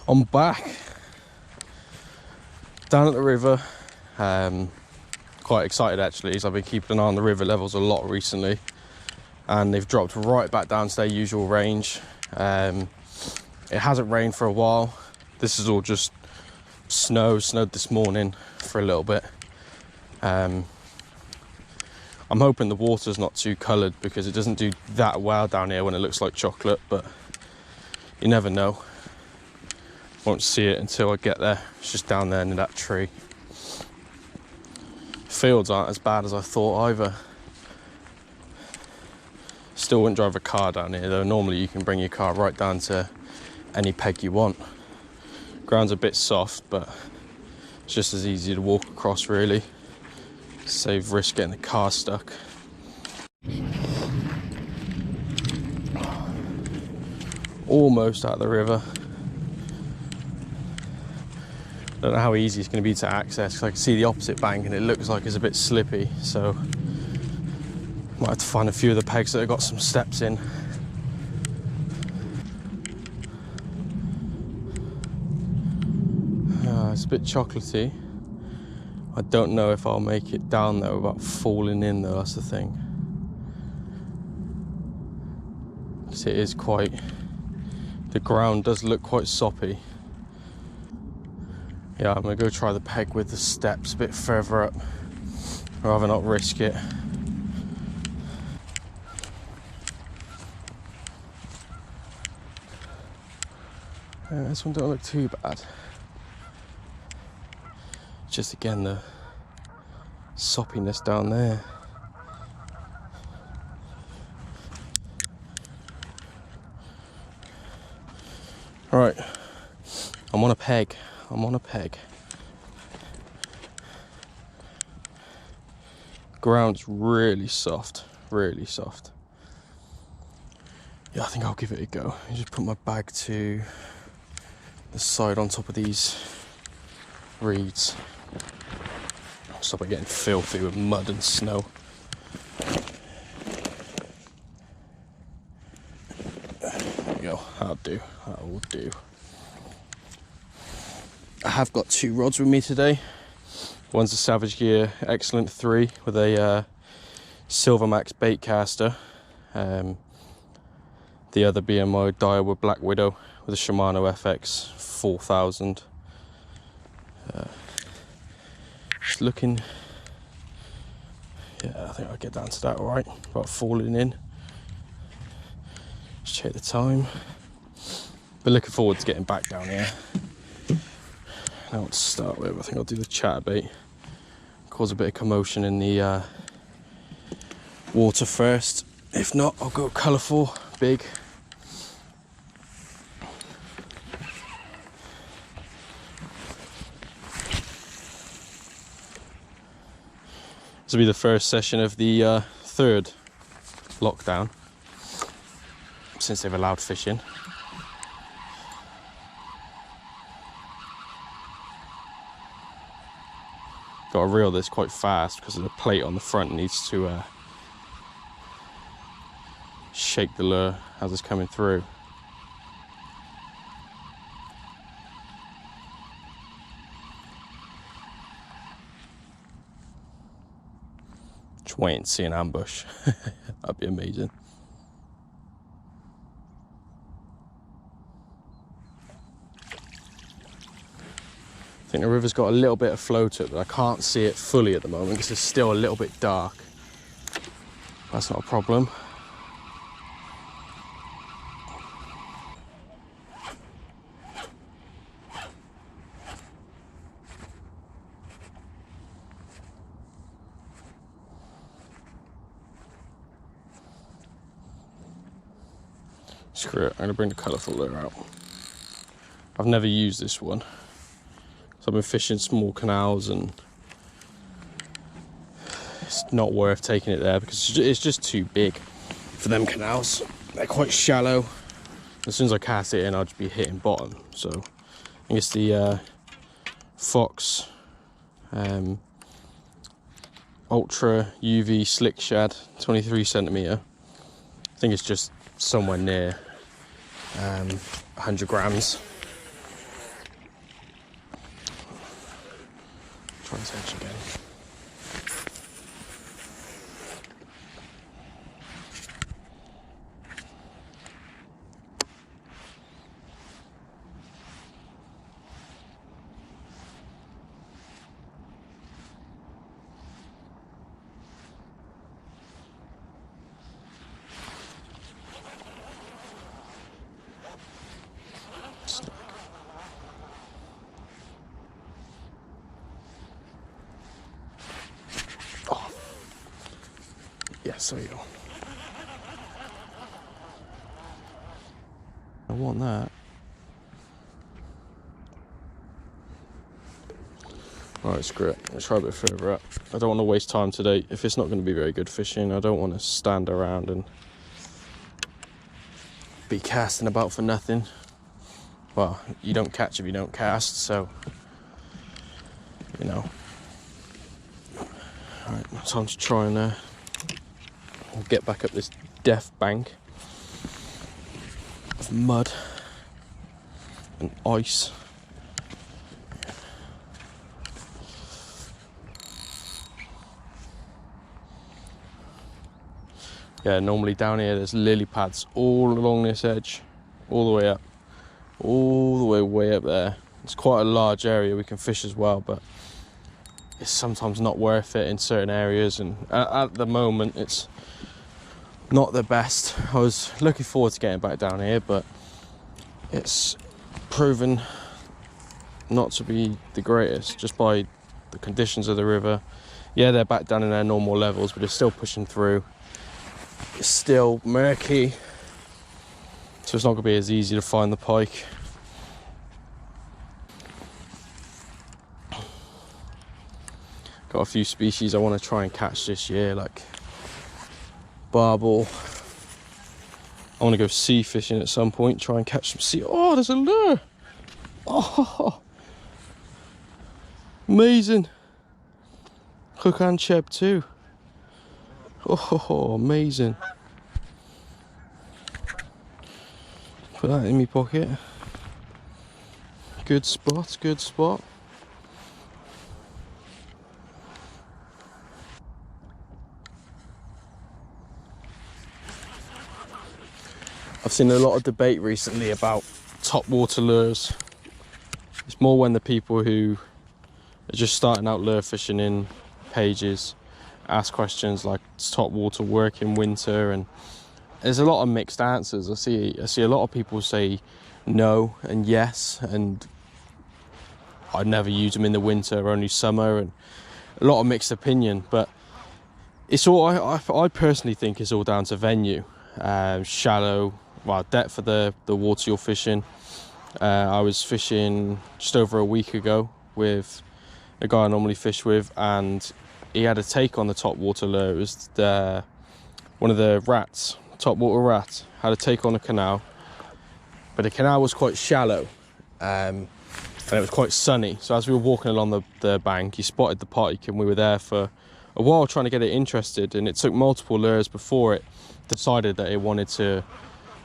I'm back down at the river. Quite excited actually, as I've been keeping an eye on the river levels a lot recently, and they've dropped right back down to their usual range. It hasn't rained for a while. This is all just snowed this morning for a little bit. I'm hoping the water's not too coloured, because it doesn't do that well down here when it looks like chocolate, but you never know. Won't see it until I get there. It's just down there near that tree. Fields aren't as bad as I thought either. Still wouldn't drive a car down here though. Normally you can bring your car right down to any peg you want. Ground's a bit soft, but it's just as easy to walk across really. Save risk getting the car stuck. Almost out of the river. Don't know how easy it's going to be to access, because I can see the opposite bank and it looks like it's a bit slippy, so might have to find a few of the pegs that have got some steps in. It's a bit chocolatey. I don't know if I'll make it down there without falling in though, that's the thing. Because it is quite, the ground does look quite soppy. Yeah, I'm gonna go try the peg with the steps a bit further up. I'd rather not risk it. This one don't look too bad. Just again the soppiness down there. All right, I'm on a peg. Ground's really soft, really soft. Yeah, I think I'll give it a go. I just put my bag to the side on top of these reeds. Stop it getting filthy with mud and snow. There we go, that'll do, that will do. I have got two rods with me today. One's a Savage Gear Excellent 3 with a Silver Max bait caster. The other being my Daiwa Black Widow with a Shimano FX 4000. Just looking, yeah, I think I'll get down to that all right, without falling in. Just check the time. But looking forward to getting back down here. Now what to start with, I think I'll do the chatterbait. Cause a bit of commotion in the water first. If not, I'll go colourful, big. This will be the first session of the third lockdown since they've allowed fishing. Got to reel this quite fast because of the plate on the front needs to shake the lure as it's coming through. Just waiting to see an ambush. That'd be amazing. I think the river's got a little bit of flow to it, but I can't see it fully at the moment because it's still a little bit dark. That's not a problem. Screw it, I'm going to bring the colourful lure out. I've never used this one. I've been fishing small canals and it's not worth taking it there because it's just too big for them canals. They're quite shallow. As soon as I cast it in, I'll just be hitting bottom. So I think it's the Fox Ultra UV Slick Shad, 23 centimetre. I think it's just somewhere near 100 grams. this edge again. Oh, yes, there you go. I want that. Alright, screw it. Let's try a bit further up. I don't want to waste time today. If it's not going to be very good fishing, I don't want to stand around and be casting about for nothing. Well, you don't catch if you don't cast, so, you know. Alright, time to try and get back up this death bank of mud and ice. Yeah, normally down here there's lily pads all along this edge, all the way up, all the way up there. It's quite a large area we can fish as well, but it's sometimes not worth it in certain areas, and at the moment it's not the best. I was looking forward to getting back down here, but it's proven not to be the greatest just by the conditions of the river. Yeah, they're back down in their normal levels, but it's still pushing through. It's still murky, so it's not going to be as easy to find the pike. Got a few species I want to try and catch this year, like barbel. I want to go sea fishing at some point, try and catch some sea. Oh, there's a lure! Oh, amazing! Hook and cheb too. Oh, amazing. Put that in my pocket. Good spot, good spot. I've seen a lot of debate recently about topwater lures. It's more when the people who are just starting out lure fishing in pages ask questions like, does topwater work in winter? And there's a lot of mixed answers. I see a lot of people say no and yes, and I'd never use them in the winter, only summer, and a lot of mixed opinion. But it's all, I personally think it's all down to venue. Shallow, well, depth of the water you're fishing. I was fishing just over a week ago with a guy I normally fish with, and he had a take on the topwater lure. It was one of the rats, topwater rat, had a take on a canal, but the canal was quite shallow, and it was quite sunny. So as we were walking along the bank, he spotted the pike, and we were there for a while trying to get it interested, and it took multiple lures before it decided that it wanted to,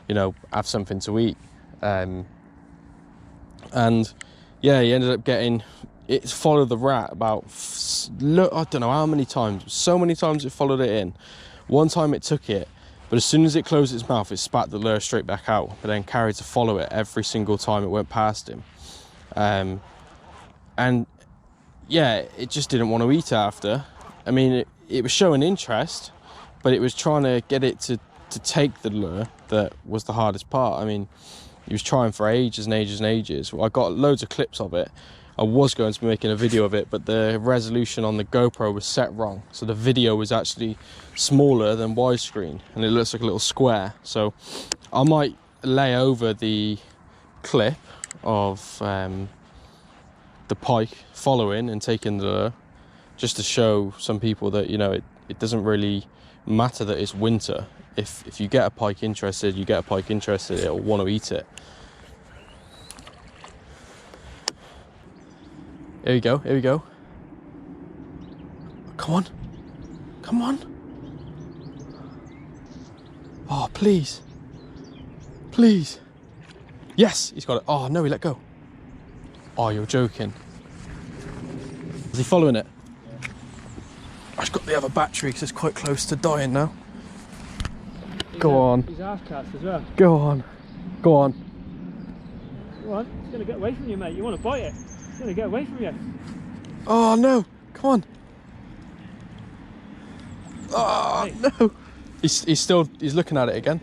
you know, have something to eat. And yeah, he ended up getting, it followed the rat about, I don't know how many times, so many times it followed it in. One time it took it, but as soon as it closed its mouth, it spat the lure straight back out, but then carried to follow it every single time it went past him. And yeah, it just didn't want to eat after. I mean, it was showing interest, but it was trying to get it to take the lure that was the hardest part. I mean, he was trying for ages and ages and ages. Well, I got loads of clips of it. I was going to be making a video of it, but the resolution on the GoPro was set wrong. So the video was actually smaller than widescreen, and it looks like a little square. So I might lay over the clip of the pike following and taking the lure, just to show some people that, you know, it doesn't really matter that it's winter. If you get a pike interested, you get a pike interested, it'll want to eat it. Here we go, here we go. Come on. Come on. Oh, please. Please. Yes, he's got it. Oh, no, he let go. Oh, you're joking. Is he following it? Yeah. I've got the other battery because it's quite close to dying now. Go on. He's half cast as well. Go on. Go on. Go on. It's going to get away from you, mate. You want to bite it. It's going to get away from you. Oh, no. Come on. Oh, hey. No. He's looking at it again.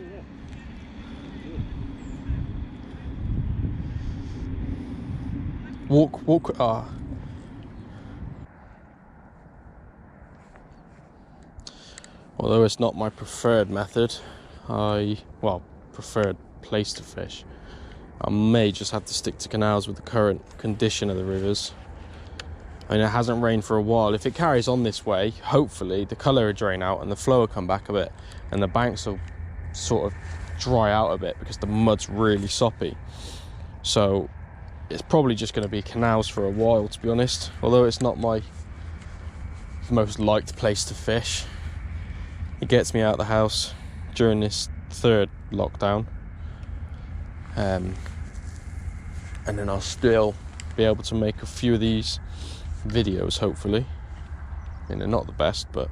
Walk. Ah. Although it's not my preferred method, preferred place to fish, I may just have to stick to canals with the current condition of the rivers. I mean, it hasn't rained for a while. If it carries on this way, hopefully the colour will drain out and the flow will come back a bit and the banks will sort of dry out a bit because the mud's really soppy. So it's probably just going to be canals for a while, to be honest, although it's not my most liked place to fish. It gets me out of the house during this 3rd lockdown, and then I'll still be able to make a few of these videos, hopefully. I mean, they're not the best, but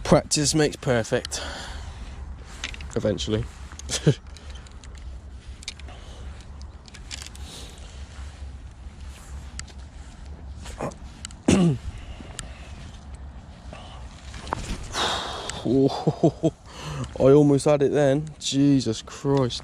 practice makes perfect eventually. Oh, I almost had it then. Jesus Christ.